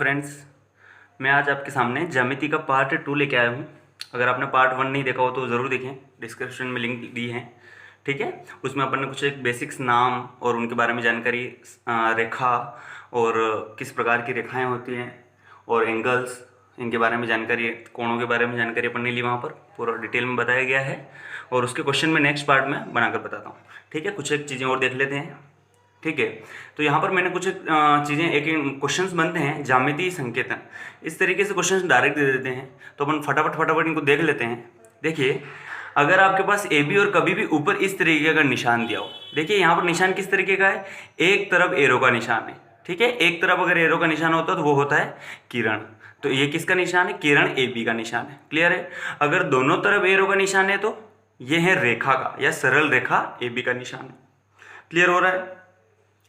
Friends, मैं आज आपके सामने ज्यामिति का पार्ट 2 लेके आया हूँ। अगर आपने पार्ट 1 नहीं देखा हो तो ज़रूर देखें, डिस्क्रिप्शन में लिंक दी है। ठीक है, उसमें अपन ने कुछ एक बेसिक्स नाम और उनके बारे में जानकारी, रेखा और किस प्रकार की रेखाएं होती हैं और एंगल्स, इनके बारे में जानकारी, कोणों के बारे में जानकारी अपन ने ली, वहाँ पर पूरा डिटेल में बताया गया है। और उसके क्वेश्चन में नेक्स्ट पार्ट में बनाकर बताता हूँ। ठीक है, कुछ एक चीज़ें और देख लेते हैं। ठीक है, तो यहाँ पर मैंने कुछ चीज़ें, एक क्वेश्चंस बनते हैं ज्यामितीय संकेतन, इस तरीके से क्वेश्चंस डायरेक्ट दे देते हैं, तो अपन फटाफट इनको देख लेते हैं। देखिए, अगर आपके पास ए बी और कभी भी ऊपर इस तरीके का निशान दिया हो, देखिए यहाँ पर निशान किस तरीके का है, एक तरफ एरो का निशान है। ठीक है, एक तरफ अगर एरो का निशान होता है तो वो होता है किरण, तो ये किसका निशान है, किरण ए बी का निशान है। क्लियर है। अगर दोनों तरफ एरो का निशान है तो ये है रेखा का या सरल रेखा ए बी का निशान है। क्लियर हो रहा है।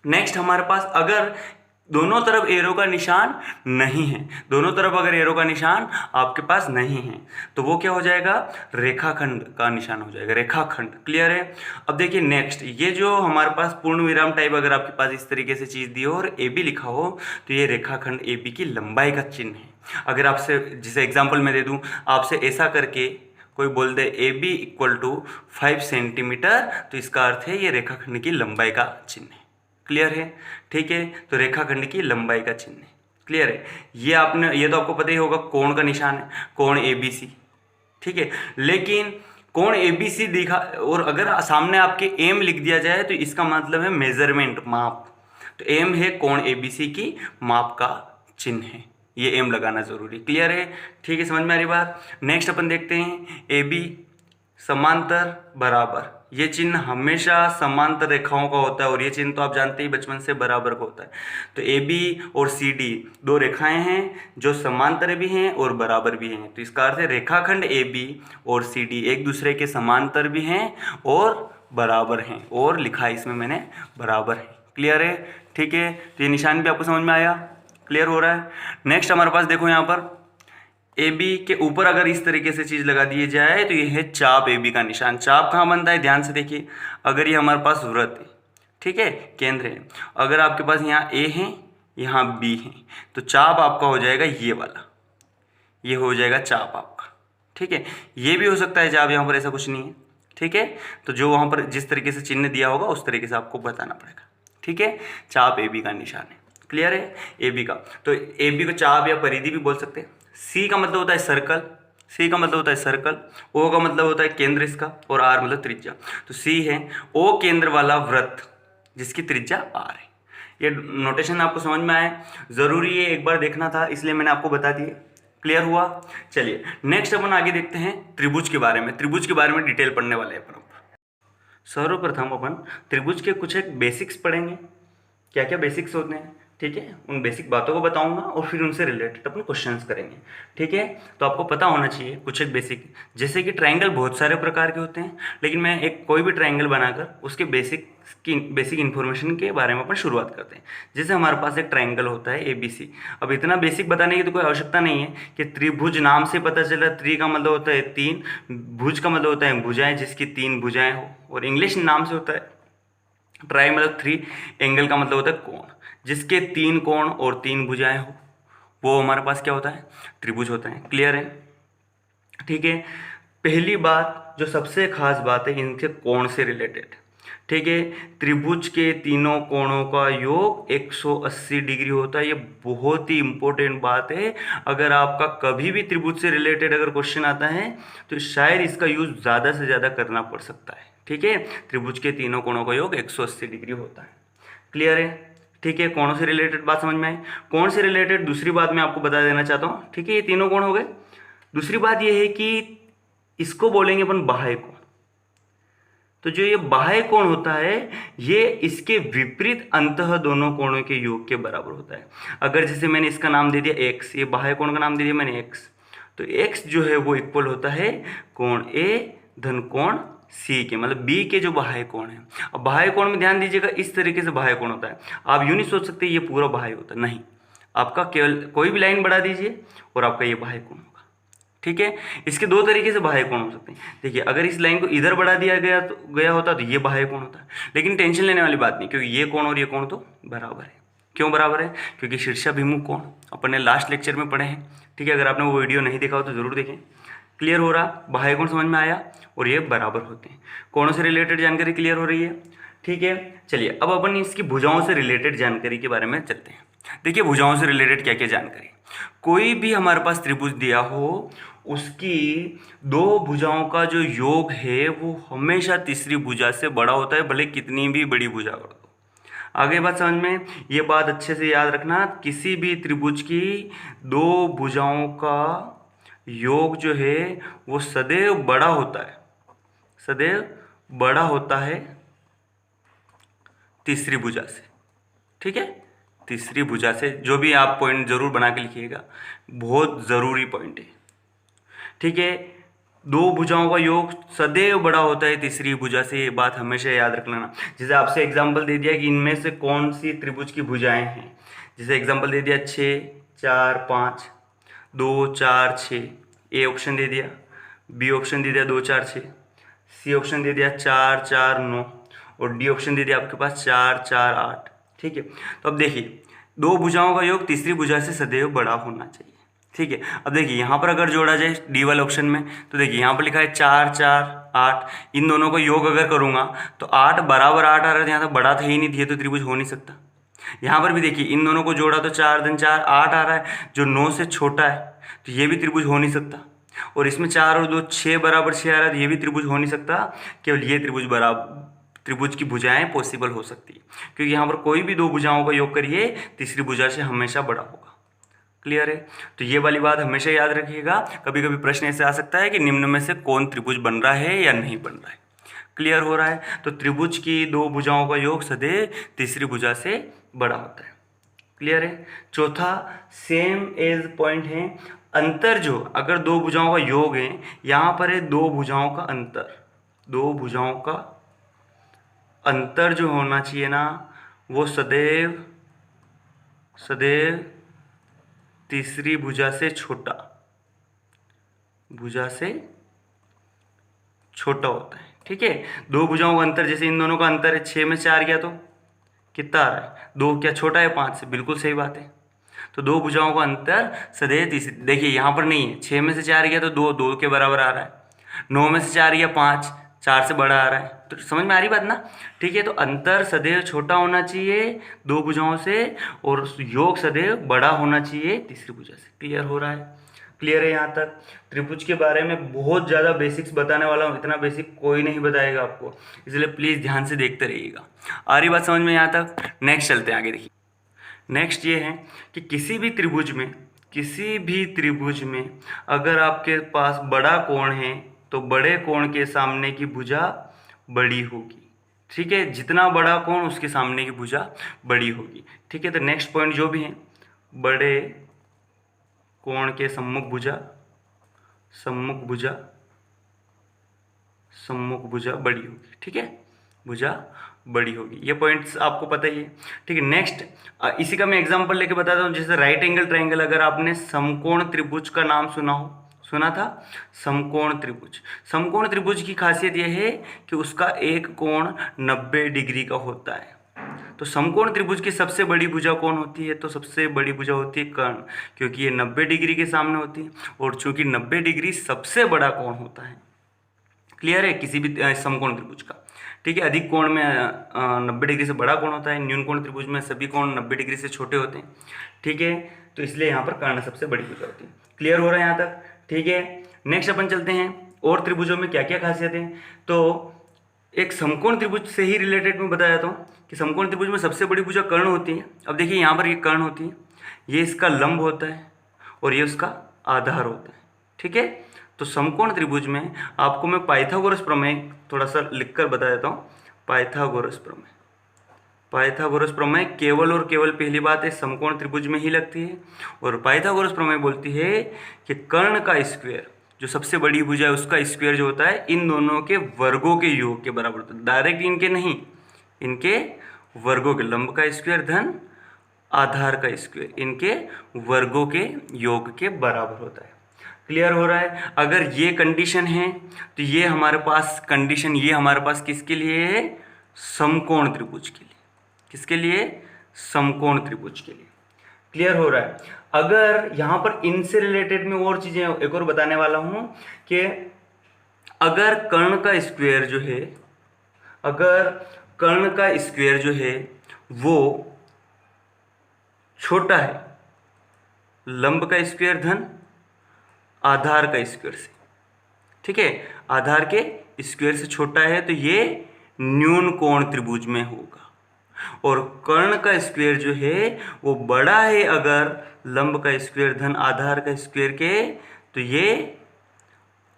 नेक्स्ट हमारे पास अगर दोनों तरफ एरो का निशान नहीं है, दोनों तरफ अगर एरो का निशान आपके पास नहीं है तो वो क्या हो जाएगा, रेखाखंड का निशान हो जाएगा, रेखाखंड। क्लियर है। अब देखिए नेक्स्ट, ये जो हमारे पास पूर्ण विराम टाइप अगर आपके पास इस तरीके से चीज़ दी हो और ए बी लिखा हो तो ये रेखाखंड ए बी की लंबाई का चिन्ह है। अगर आपसे, जिसे एग्जाम्पल मैं दे दूँ, आपसे ऐसा करके कोई बोल दे A B equal to 5 centimetre, तो इसका अर्थ है ये रेखाखंड की लंबाई का चिन्ह है। क्लियर है। ठीक है, तो रेखाखंड की लंबाई का चिन्ह है। क्लियर है। ये तो आपको पता ही होगा, कोण का निशान है, कोण ए बी सी। ठीक है, लेकिन कोण ए बी सी दिखा और अगर सामने आपके एम लिख दिया जाए तो इसका मतलब है मेजरमेंट, माप। तो एम है कोण ए बी सी की माप का चिन्ह है, ये एम लगाना जरूरी। क्लियर है। ठीक है, समझ में आ रही बात। नेक्स्ट अपन देखते हैं ए बी समांतर बराबर, ये चिन्ह हमेशा समांतर रेखाओं का होता है और ये चिन्ह तो आप जानते ही बचपन से बराबर का होता है। तो ए बी और सी डी दो रेखाएं हैं जो समांतर भी हैं और बराबर भी हैं, तो इसका अर्थ है रेखाखंड ए बी और सी डी एक दूसरे के समांतर भी हैं और बराबर हैं, और लिखा है इसमें मैंने बराबर है। क्लियर है। ठीक है, तो ये निशान भी आपको समझ में आया, क्लियर हो रहा है। नेक्स्ट हमारे पास देखो, यहाँ पर ए बी के ऊपर अगर इस तरीके से चीज़ लगा दी जाए तो ये है चाप ए बी का निशान। चाप कहाँ बनता है, ध्यान से देखिए। अगर ये हमारे पास वृत्त है, ठीक है, केंद्र है, अगर आपके पास यहाँ ए है यहाँ बी है, तो चाप आपका हो जाएगा ये वाला, ये हो जाएगा चाप आपका। ठीक है, ये भी हो सकता है चाप, यहाँ पर ऐसा कुछ नहीं है। ठीक है, तो जो वहाँ पर जिस तरीके से चिन्ह दिया होगा उस तरीके से आपको बताना पड़ेगा। ठीक है, चाप ए बी का निशान है। क्लियर है। ए बी का, तो ए बी को चाप या परिधि भी बोल सकते हैं। सी का मतलब होता है सर्कल, सी का मतलब होता है सर्कल, ओ का मतलब होता है केंद्र इसका, और आर मतलब त्रिज्या। तो सी है ओ केंद्र वाला वृत्त जिसकी त्रिज्या आर है। ये नोटेशन आपको समझ में आए, जरूरी है, एक बार देखना था इसलिए मैंने आपको बता दिया। क्लियर हुआ। चलिए नेक्स्ट अपन आगे देखते हैं त्रिभुज के बारे में। त्रिभुज के बारे में डिटेल पढ़ने वाले हैं अपन। सर्वप्रथम अपन त्रिभुज के कुछ एक बेसिक्स पढ़ेंगे, क्या क्या बेसिक्स होते हैं। ठीक है, उन बेसिक बातों को बताऊंगा और फिर उनसे रिलेटेड अपन क्वेश्चंस करेंगे। ठीक है, तो आपको पता होना चाहिए कुछ एक बेसिक, जैसे कि ट्रायंगल बहुत सारे प्रकार के होते हैं, लेकिन मैं एक कोई भी ट्रायंगल बनाकर उसके बेसिक इन्फॉर्मेशन के बारे में अपन शुरुआत करते हैं। जैसे हमारे पास एक ट्रायंगल होता है ए बी सी। अब इतना बेसिक बताने की तो कोई आवश्यकता नहीं है कि त्रिभुज नाम से पता चला, त्रि का मतलब होता है तीन, भुज का मतलब होता है भुजाएं जिसकी तीन भुजाएं हो, और इंग्लिश नाम से होता है ट्राई मतलब थ्री, एंगल का मतलब होता है कोण, जिसके तीन कोण और तीन भुजाएं हो वो हमारे पास क्या होता है, त्रिभुज होता है। क्लियर है। ठीक है, पहली बात जो सबसे खास बात है इनके कोण से रिलेटेड। ठीक है, त्रिभुज के तीनों कोणों का योग 180 डिग्री होता है। ये बहुत ही इंपॉर्टेंट बात है। अगर आपका कभी भी त्रिभुज से रिलेटेड अगर क्वेश्चन आता है तो शायद इसका यूज ज़्यादा से ज़्यादा करना पड़ सकता है। ठीक है, त्रिभुज के तीनों कोणों का योग 180 डिग्री होता है। क्लियर है। ठीक है, कोणों से रिलेटेड बात समझ में आई। कोण से रिलेटेड दूसरी बात मैं आपको बता देना चाहता हूँ। ठीक है, ये तीनों कोण हो गए। दूसरी बात ये है कि इसको बोलेंगे अपन बाह्य कोण। तो जो ये बाह्य कोण होता है ये इसके विपरीत अंतः दोनों कोणों के योग के बराबर होता है। अगर जैसे मैंने इसका नाम दे दिया एक्स, ये बाह्य कोण का नाम दे दिया मैंने एक्स, तो एक्स जो है वो इक्वल होता है कोण ए धन कोण सी के, मतलब बी के जो बाह्य कोण है। अब बाह्य कोण में ध्यान दीजिएगा, इस तरीके से बाह्य कोण होता है। आप यूं नहीं सोच सकते ये पूरा बाह्य होता है, नहीं, आपका केवल कोई भी लाइन बढ़ा दीजिए और आपका ये बाह्य कोण होगा। ठीक है, इसके दो तरीके से बाह्य कोण हो सकते हैं। देखिए, अगर इस लाइन को इधर बढ़ा दिया गया होता तो ये बाह्य कोण होता है, लेकिन टेंशन लेने वाली बात नहीं, क्योंकि ये कोण और ये कोण तो बराबर है। क्यों बराबर है? क्योंकि शीर्षाभिमुख कोण अपन ने लास्ट लेक्चर में पढ़े हैं, ठीक है। अगर आपने वो वीडियो नहीं देखा हो तो जरूर देखें। क्लियर हो रहा? बाह्य कोण समझ में आया, और ये बराबर होते हैं। कोणों से रिलेटेड जानकारी क्लियर हो रही है, ठीक है। चलिए अब अपन इसकी भुजाओं से रिलेटेड जानकारी के बारे में चलते हैं। देखिए भुजाओं से रिलेटेड क्या क्या जानकारी, कोई भी हमारे पास त्रिभुज दिया हो, उसकी दो भुजाओं का जो योग है वो हमेशा तीसरी भुजा से बड़ा होता है, भले कितनी भी बड़ी भुजा कर दो। आगे बात समझ में, ये बात अच्छे से याद रखना, किसी भी त्रिभुज की दो भुजाओं का योग जो है वो सदैव बड़ा होता है, सदैव बड़ा होता है तीसरी भुजा से, ठीक है। तीसरी भुजा से, जो भी आप पॉइंट जरूर बना के लिखिएगा, बहुत ज़रूरी पॉइंट है, ठीक है। दो भुजाओं का योग सदैव बड़ा होता है तीसरी भुजा से, ये बात हमेशा याद रख लेना। जैसे आपसे एग्जांपल दे दिया कि इनमें से कौन सी त्रिभुज की भुजाएं हैं, जैसे एग्जांपल दे दिया 6 4 5, 2 4 6, ए ऑप्शन दे दिया, बी ऑप्शन दे दिया 2 4 6, सी ऑप्शन दे दिया 4 4 9, और डी ऑप्शन दे दिया आपके पास 4 4 8, ठीक है। तो अब देखिए दो भुजाओं का योग तीसरी भुजा से सदैव बड़ा होना चाहिए, ठीक है। अब देखिए यहाँ पर अगर जोड़ा जाए डी वाले ऑप्शन में, तो देखिए यहाँ पर लिखा है 4 4 8, इन दोनों को योग अगर करूँगा तो 8 बराबर 8 आ रहा है, यहाँ तो बड़ा था ही नहीं, ये तो त्रिभुज हो नहीं सकता। यहाँ पर भी देखिए इन दोनों को जोड़ा तो 4 दिन 4 8 आ रहा है, जो 9 से छोटा है, तो ये भी त्रिभुज हो नहीं सकता। और इसमें 4 और 2 6 बराबर 6 आ रहा है, तो ये भी त्रिभुज हो नहीं सकता। केवल ये त्रिभुज की भुजाएं पॉसिबल हो सकती है, क्योंकि यहाँ पर कोई भी दो भुजाओं का योग करिए तीसरी भुजा से हमेशा बड़ा होगा। क्लियर है? तो ये वाली बात हमेशा याद रखिएगा। कभी कभी प्रश्न ऐसे आ सकता है कि निम्न में से कौन त्रिभुज बन रहा है या नहीं बन रहा है। क्लियर हो रहा है? तो त्रिभुज की दो भुजाओं का योग सदैव तीसरी भुजा से बड़ा होता है। क्लियर है? चौथा सेम एज पॉइंट है, अंतर जो अगर दो भुजाओं का योग है, यहाँ पर है दो भुजाओं का अंतर, दो भुजाओं का अंतर जो होना चाहिए ना, वो सदैव सदैव तीसरी भुजा से छोटा, भुजा से छोटा होता है, ठीक है। दो भुजाओं का अंतर, जैसे इन दोनों का अंतर है 6 में 4 गया तो कितना आ रहा है, 2 क्या छोटा है 5 से, बिल्कुल सही बात है। तो दो भुजाओं का अंतर सदैव तीसरी, देखिए यहाँ पर नहीं है, 6 में से 4 गया तो 2 2 के बराबर आ रहा है, 9 में से 4 गया 5 4 से बड़ा आ रहा है, तो समझ में आ रही बात ना, ठीक है। तो अंतर सदैव छोटा होना चाहिए दो भुजाओं से, और योग सदैव बड़ा होना चाहिए तीसरी भुजा से। क्लियर हो रहा है? क्लियर है यहाँ तक? त्रिभुज के बारे में बहुत ज़्यादा बेसिक्स बताने वाला हूँ, इतना बेसिक कोई नहीं बताएगा आपको, इसलिए प्लीज़ ध्यान से देखते रहिएगा। आ रही बात समझ में यहाँ तक? नेक्स्ट चलते हैं आगे। देखिए नेक्स्ट ये है कि किसी भी त्रिभुज में अगर आपके पास बड़ा कोण है तो बड़े कोण के सामने की भुजा बड़ी होगी, ठीक है। जितना बड़ा कोण उसके सामने की भुजा बड़ी होगी, ठीक है। तो नेक्स्ट पॉइंट जो भी है, बड़े कोण के सम्मुख भुजा बड़ी होगी, ठीक है, भुजा बड़ी होगी। ये पॉइंट्स आपको पता ही है, ठीक है। नेक्स्ट इसी का मैं एग्जांपल लेके बताता हूँ। जैसे राइट एंगल ट्रायंगल, अगर आपने समकोण त्रिभुज का नाम सुना था, समकोण त्रिभुज की खासियत यह है कि उसका एक कोण 90 डिग्री का होता है। तो समकोण त्रिभुज की सबसे बड़ी भुजा कौन होती है? तो सबसे बड़ी भुजा होती है कर्ण, क्योंकि ये 90 डिग्री के सामने होती है, और चूंकि 90 डिग्री सबसे बड़ा कोण होता है। क्लियर है? किसी भी समकोण त्रिभुज का, ठीक है। अधिक कोण में 90 डिग्री से बड़ा कोण होता है, न्यून कोण त्रिभुज में सभी कोण 90 डिग्री से छोटे होते हैं, ठीक है। तो इसलिए यहाँ पर कर्ण सबसे बड़ी भुजा होती है। क्लियर हो रहा है यहाँ तक? ठीक है। नेक्स्ट अपन चलते हैं और त्रिभुजों में क्या क्या खासियत है। तो एक समकोण त्रिभुज से ही रिलेटेड मैं बता देता हूँ कि समकोण त्रिभुज में सबसे बड़ी भुजा कर्ण होती है। अब देखिए यहाँ पर ये कर्ण होती है, ये इसका लंब होता है और ये उसका आधार होता है, ठीक है। तो समकोण त्रिभुज में आपको मैं पाइथागोरस प्रमेय थोड़ा सा लिखकर बता देता हूँ। पाइथागोरस प्रमेय केवल और केवल पहली बात है समकोण त्रिभुज में ही लगती है, और पाइथागोरस प्रमेय बोलती है कि कर्ण का स्क्वायर, जो सबसे बड़ी भुजा है उसका स्क्वायर जो होता है, इन दोनों के वर्गों के योग के बराबर होता है। डायरेक्ट इनके नहीं, इनके वर्गों के, लंब का स्क्वायर धन आधार का स्क्वायर, इनके वर्गों के योग के बराबर होता है। क्लियर हो रहा है? अगर ये कंडीशन है तो ये हमारे पास कंडीशन, ये हमारे पास किसके लिए है? समकोण त्रिभुज के लिए। किसके लिए? समकोण त्रिभुज के लिए। क्लियर हो रहा है? अगर यहाँ पर इनसे रिलेटेड में और चीजें एक और बताने वाला हूं कि अगर कर्ण का स्क्वायर जो है, अगर कर्ण का स्क्वायर जो है वो छोटा है लंब का स्क्वायर धन आधार का स्क्वायर से, ठीक है, आधार के स्क्वायर से छोटा है तो ये न्यून कोण त्रिभुज में होगा। और कर्ण का स्क्वायर जो है वो बड़ा है अगर लंब का स्क्वायर धन आधार का स्क्वायर के, तो ये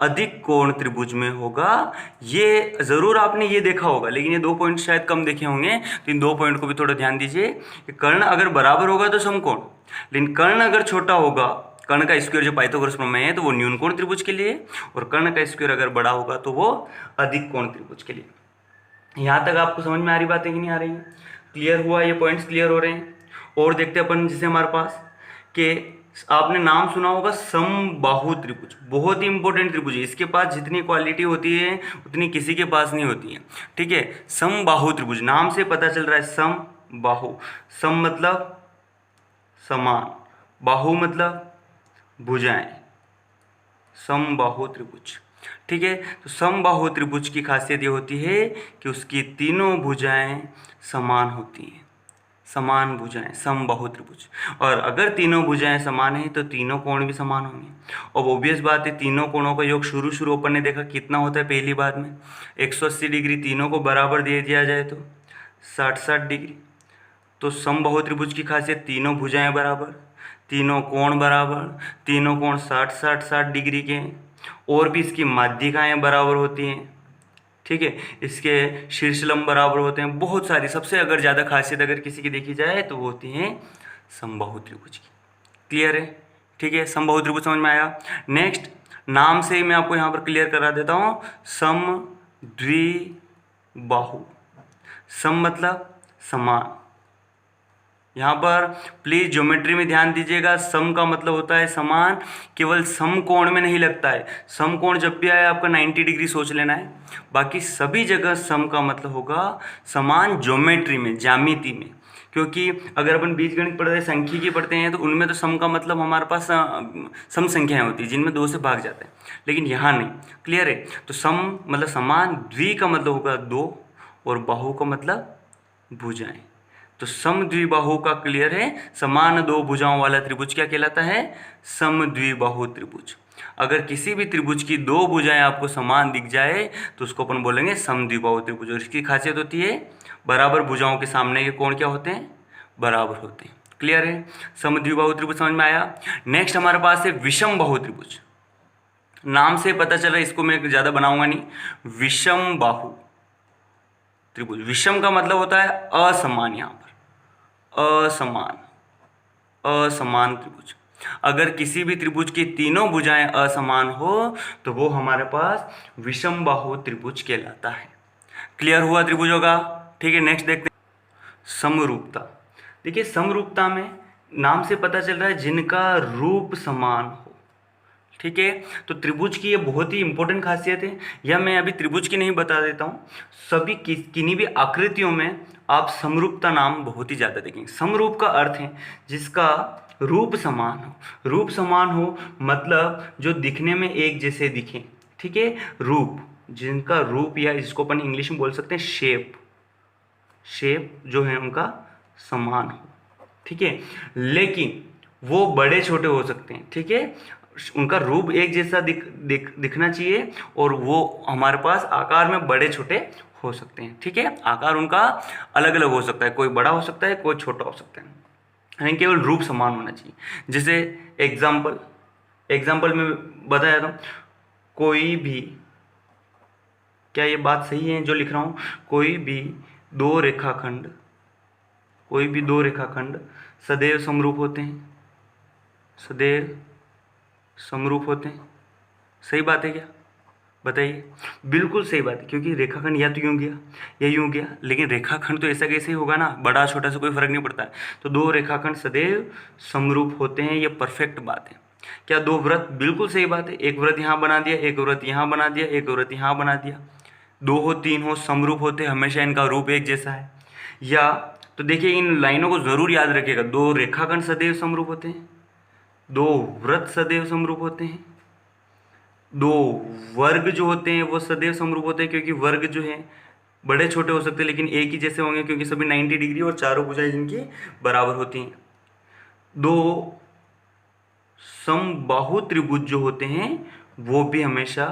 अधिक कोण त्रिभुज में होगा। ये जरूर आपने ये देखा होगा, लेकिन ये 2 पॉइंट शायद कम देखे होंगे, तो इन 2 पॉइंट को भी थोड़ा ध्यान दीजिए कि कर्ण अगर बराबर होगा तो समकोण, लेकिन कर्ण अगर छोटा होगा, कर्ण का स्क्वायर जो पाइथागोरस प्रमेय है तो वो न्यून कोण त्रिभुज के लिए, और कर्ण का स्क्वायर अगर बड़ा होगा तो वो अधिक कोण त्रिभुज के लिए। यहाँ तक आपको समझ में आ रही बातें कि नहीं आ रही है? क्लियर हुआ? ये पॉइंट्स क्लियर हो रहे हैं? और देखते हैं अपन, जैसे हमारे पास कि आपने नाम सुना होगा समबाहु त्रिभुज, बहुत ही इंपॉर्टेंट त्रिभुज है। इसके पास जितनी क्वालिटी होती है उतनी किसी के पास नहीं होती है, ठीक है। समबाहु त्रिभुज, नाम से पता चल रहा है समबाहु। सम मतलब समान, बाहु मतलब भुजाएं, समबाहु त्रिभुज, ठीक है। तो समबाहु त्रिभुज की खासियत ये होती है कि उसकी तीनों भुजाएं समान होती हैं, समान भुजाएं, समबाहु त्रिभुज। और अगर तीनों भुजाएं समान हैं तो तीनों कोण भी समान होंगे। और ऑब्वियस बात है, तीनों कोणों का योग शुरू अपन ने देखा कितना होता है पहली बार में, 180 डिग्री तीनों को बराबर दे दिया जाए तो 60-60 डिग्री। तो समबाहु त्रिभुज की खासियत तीनों भुजाएं बराबर, तीनों कोण बराबर, तीनों कोण 60-60-60 डिग्री के हैं, और भी इसकी माध्यिकाएं बराबर होती हैं, ठीक है। इसके शीर्षलंब बराबर होते हैं, बहुत सारी। सबसे अगर ज़्यादा खासियत अगर किसी की देखी जाए तो वो होती है समबाहु त्रिभुज की। क्लियर है? ठीक है, समबाहु त्रिभुज समझ में आया। नेक्स्ट, नाम से ही मैं आपको यहाँ पर क्लियर करा देता हूँ, सम द्विबाहु। सम मतलब समान। यहाँ पर प्लीज ज्योमेट्री में ध्यान दीजिएगा, सम का मतलब होता है समान, केवल समकोण में नहीं लगता है। समकोण जब भी आए आपका 90 डिग्री सोच लेना है, बाकी सभी जगह सम का मतलब होगा समान ज्योमेट्री में, ज्यामिति में। क्योंकि अगर अपन बीजगणित पढ़ते हैं, सांख्यिकी पढ़ते हैं, तो उनमें तो सम का मतलब हमारे पास सम संख्याएं होती हैं जिनमें 2 से भाग जाते हैं, लेकिन यहाँ नहीं। क्लियर है? तो सम मतलब समान, द्वि का मतलब होगा 2, और बाहु का मतलब भुजाएं। तो समद्विबाहु का क्लियर है, समान 2 भुजाओं वाला त्रिभुज क्या कहलाता है? समद्विबाहु त्रिभुज। अगर किसी भी त्रिभुज की 2 भुजाएं आपको समान दिख जाए तो उसको अपन बोलेंगे समद्विबाहु त्रिभुज। और इसकी खासियत होती है, बराबर भुजाओं के सामने के कोण क्या होते हैं? बराबर होते हैं। क्लियर है? समद्विबाहु त्रिभुज समझ में आया। नेक्स्ट हमारे पास है विषम बाहु त्रिभुज। नाम से पता चल रहा है, इसको मैं ज़्यादा बनाऊंगा नहीं। विषम बाहु त्रिभुज, विषम का मतलब होता है असमान, यहाँ पर असमान, असमान त्रिभुज। अगर किसी भी त्रिभुज की तीनों भुजाएं असमान हो तो वो हमारे पास विषम बाहु त्रिभुज कहलाता है। क्लियर हुआ त्रिभुजों का? ठीक है, नेक्स्ट देखते हैं समरूपता। देखिए, समरूपता में नाम से पता चल रहा है जिनका रूप समान हो, ठीक है। तो त्रिभुज की ये बहुत ही इंपॉर्टेंट खासियत है। यह मैं अभी त्रिभुज की नहीं बता देता हूँ, सभी किन्हीं भी आकृतियों में आप समरूपता नाम बहुत ही ज़्यादा देखेंगे। समरूप का अर्थ है जिसका रूप समान हो। रूप समान हो मतलब जो दिखने में एक जैसे दिखें, ठीक है। रूप, जिनका रूप, या इसको अपन इंग्लिश में बोल सकते हैं शेप, शेप जो है उनका समान हो, ठीक है। लेकिन वो बड़े छोटे हो सकते हैं, ठीक है। उनका रूप एक जैसा दिखना चाहिए, और वो हमारे पास आकार में बड़े छोटे हो सकते हैं, ठीक है। आकार उनका अलग अलग हो सकता है, कोई बड़ा हो सकता है, कोई छोटा हो सकता है, लेकिन केवल रूप समान होना चाहिए। जैसे एग्जाम्पल में बताया था, कोई भी, क्या ये बात सही है जो लिख रहा हूँ? कोई भी दो रेखाखंड सदैव समरूप होते हैं, सदैव समरूप होते हैं। सही बात है क्या? बताइए। बिल्कुल सही बात है, क्योंकि रेखाखंड या तो यूं गया या यूं गया, लेकिन रेखाखंड तो ऐसा कैसे ही होगा ना, बड़ा छोटा से कोई फर्क नहीं पड़ता है। तो 2 रेखाखंड सदैव समरूप होते हैं, ये परफेक्ट बात है। क्या 2 वृत्त? बिल्कुल सही बात है। एक वृत्त यहाँ बना दिया, एक वृत्त यहाँ बना दिया, एक वृत्त यहाँ बना दिया, 2 हो 3 हो, समरूप होते, हमेशा इनका रूप एक जैसा है। या तो देखिए इन लाइनों को जरूर याद रखिएगा। 2 रेखाखंड सदैव समरूप होते हैं, 2 वृत्त सदैव समरूप होते हैं, 2 वर्ग जो होते हैं वो सदैव समरूप होते हैं, क्योंकि वर्ग जो है बड़े छोटे हो सकते हैं लेकिन एक ही जैसे होंगे, क्योंकि सभी 90 डिग्री और चारों भुजाएं इनकी बराबर होती हैं। 2 समबाहु त्रिभुज जो होते हैं वो भी हमेशा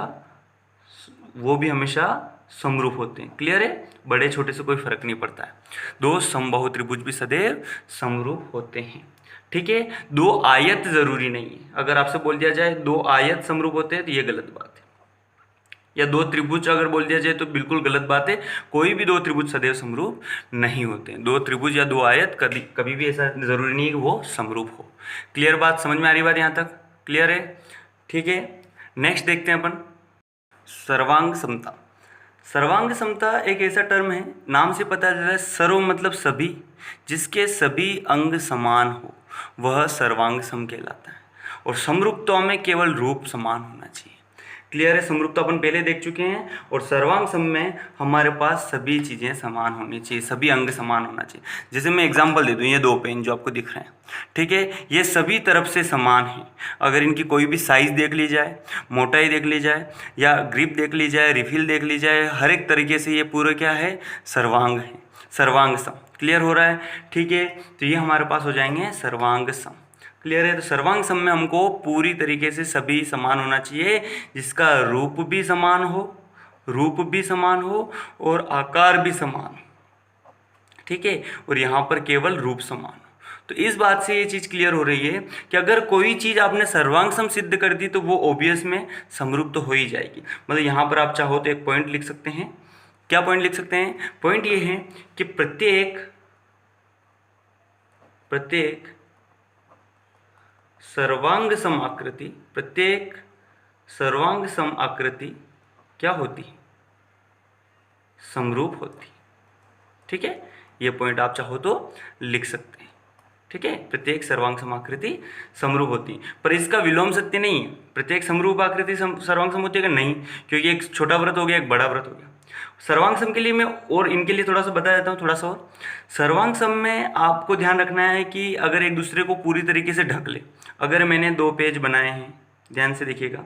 समरूप होते हैं। क्लियर है, बड़े छोटे से कोई फर्क नहीं पड़ता है। 2 समबाहु त्रिभुज भी सदैव समरूप होते हैं। ठीक है, 2 आयत जरूरी नहीं है। अगर आपसे बोल दिया जाए 2 आयत समरूप होते हैं तो ये गलत बात है, या 2 त्रिभुज अगर बोल दिया जाए तो बिल्कुल गलत बात है। कोई भी 2 त्रिभुज सदैव समरूप नहीं होते हैं। 2 त्रिभुज या 2 आयत कभी भी ऐसा जरूरी नहीं है कि वो समरूप हो। क्लियर बात, समझ में आ रही बात यहाँ तक? क्लियर है, ठीक है। नेक्स्ट देखते हैं अपन सर्वांग समता। सर्वांग समता एक ऐसा टर्म है, नाम से पता चलता है, सर्व मतलब सभी, जिसके सभी अंग समान हो वह सर्वांग सम कहलाता है। और समरूपता में केवल रूप समान होना चाहिए। क्लियर है, समरूपता अपन पहले देख चुके हैं। और सर्वांग सम में हमारे पास सभी चीज़ें समान होनी चाहिए, सभी अंग समान होना चाहिए। जैसे मैं एग्जांपल दे दूँ, ये 2 पेन जो आपको दिख रहे हैं, ठीक है, ये सभी तरफ से समान है। अगर इनकी कोई भी साइज़ देख ली जाए, मोटाई देख ली जाए, या ग्रिप देख ली जाए, रिफिल देख ली जाए, हर एक तरीके से ये पूरे क्या है, सर्वांग है, सर्वांग सम। क्लियर हो रहा है, ठीक है। तो ये हमारे पास हो जाएंगे सर्वांग सम। क्लियर है, तो सर्वांग सम में हमको पूरी तरीके से सभी समान होना चाहिए, जिसका रूप भी समान हो, और आकार भी समान हो। ठीक है, और यहाँ पर केवल रूप समान हो। तो इस बात से ये चीज़ क्लियर हो रही है कि अगर कोई चीज़ आपने सर्वांग सम सिद्ध कर दी तो वो ऑब्वियस में समरूप तो हो ही जाएगी। मतलब यहाँ पर आप चाहो तो एक पॉइंट लिख सकते हैं। क्या पॉइंट लिख सकते हैं? पॉइंट ये है कि प्रत्येक सर्वांग सम आकृति क्या होती? समरूप होती। ठीक है, ये पॉइंट आप चाहो तो लिख सकते हैं। ठीक है, प्रत्येक सर्वांग सम आकृति समरूप होती, पर इसका विलोम सत्य नहीं है। प्रत्येक समरूप आकृति सर्वांग सम होती है नहीं, क्योंकि एक छोटा वृत्त हो गया, एक बड़ा वृत्त हो गया। सर्वांग सम के लिए मैं और इनके लिए थोड़ा सा बता देता हूँ, थोड़ा सा और। सर्वांग सम में आपको ध्यान रखना है कि अगर एक दूसरे को पूरी तरीके से ढक ले। अगर मैंने 2 पेज बनाए हैं, ध्यान से देखिएगा,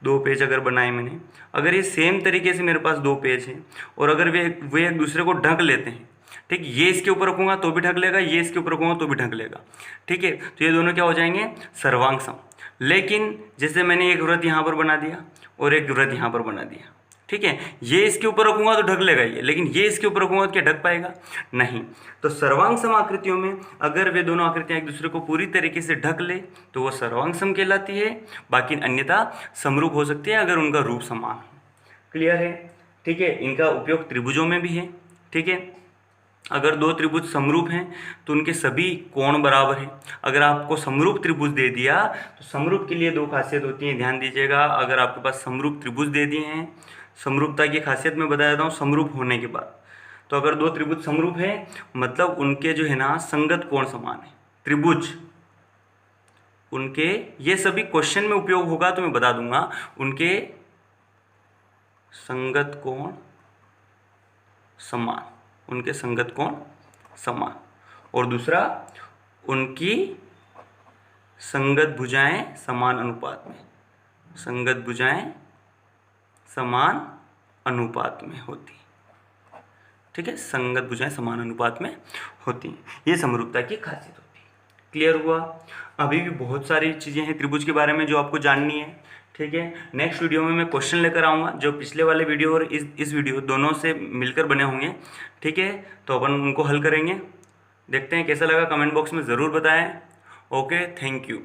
2 पेज अगर बनाए मैंने, अगर ये सेम तरीके से मेरे पास 2 पेज हैं और अगर वे एक दूसरे को ढक लेते हैं, ठीक, ये इसके ऊपर रखूँगा तो भी ढक लेगा, ये इसके ऊपर रखूँगा तो भी ढक लेगा। ठीक है, तो ये दोनों क्या हो जाएंगे? सर्वांग सम। लेकिन जैसे मैंने एक वृत्त यहाँ पर बना दिया और एक वृत्त यहाँ पर बना दिया, ठीक है, ये इसके ऊपर रखूँगा तो ढक लेगा ये, लेकिन ये इसके ऊपर रखूँगा तो क्या ढक पाएगा? नहीं। तो सर्वांग सम आकृतियों में अगर वे दोनों आकृतियाँ एक दूसरे को पूरी तरीके से ढक ले तो वो सर्वांग सम कहलाती है। बाकी अन्यथा समरूप हो सकती है अगर उनका रूप समान हो। क्लियर है, ठीक है। इनका उपयोग त्रिभुजों में भी है। ठीक है, अगर 2 त्रिभुज समरूप हैं तो उनके सभी कोण बराबर हैं। अगर आपको समरूप त्रिभुज दे दिया तो समरूप के लिए 2 खासियत होती हैं, ध्यान दीजिएगा। अगर आपके पास समरूप त्रिभुज दे दिए हैं, समरूपता की खासियत मैं बता देता हूँ समरूप होने के बाद। तो अगर 2 त्रिभुज समरूप है मतलब उनके जो है ना संगत कोण समान है। त्रिभुज उनके, ये सभी क्वेश्चन में उपयोग होगा तो मैं बता दूंगा, उनके संगत कोण समान, उनके संगत कोण समान। और दूसरा, उनकी संगत भुजाएं समान अनुपात में, संगत भुजाएं समान अनुपात में होती। ठीक है, संगत भुजाएं समान अनुपात में होती हैं। ये समरूपता की खासियत होती है। क्लियर हुआ? अभी भी बहुत सारी चीज़ें हैं त्रिभुज के बारे में जो आपको जाननी है। ठीक है, नेक्स्ट वीडियो में मैं क्वेश्चन लेकर आऊँगा जो पिछले वाले वीडियो और इस वीडियो दोनों से मिलकर बने होंगे। ठीक है, तो अपन उनको हल करेंगे। देखते हैं कैसा लगा, कमेंट बॉक्स में ज़रूर बताएं। Okay, thank you.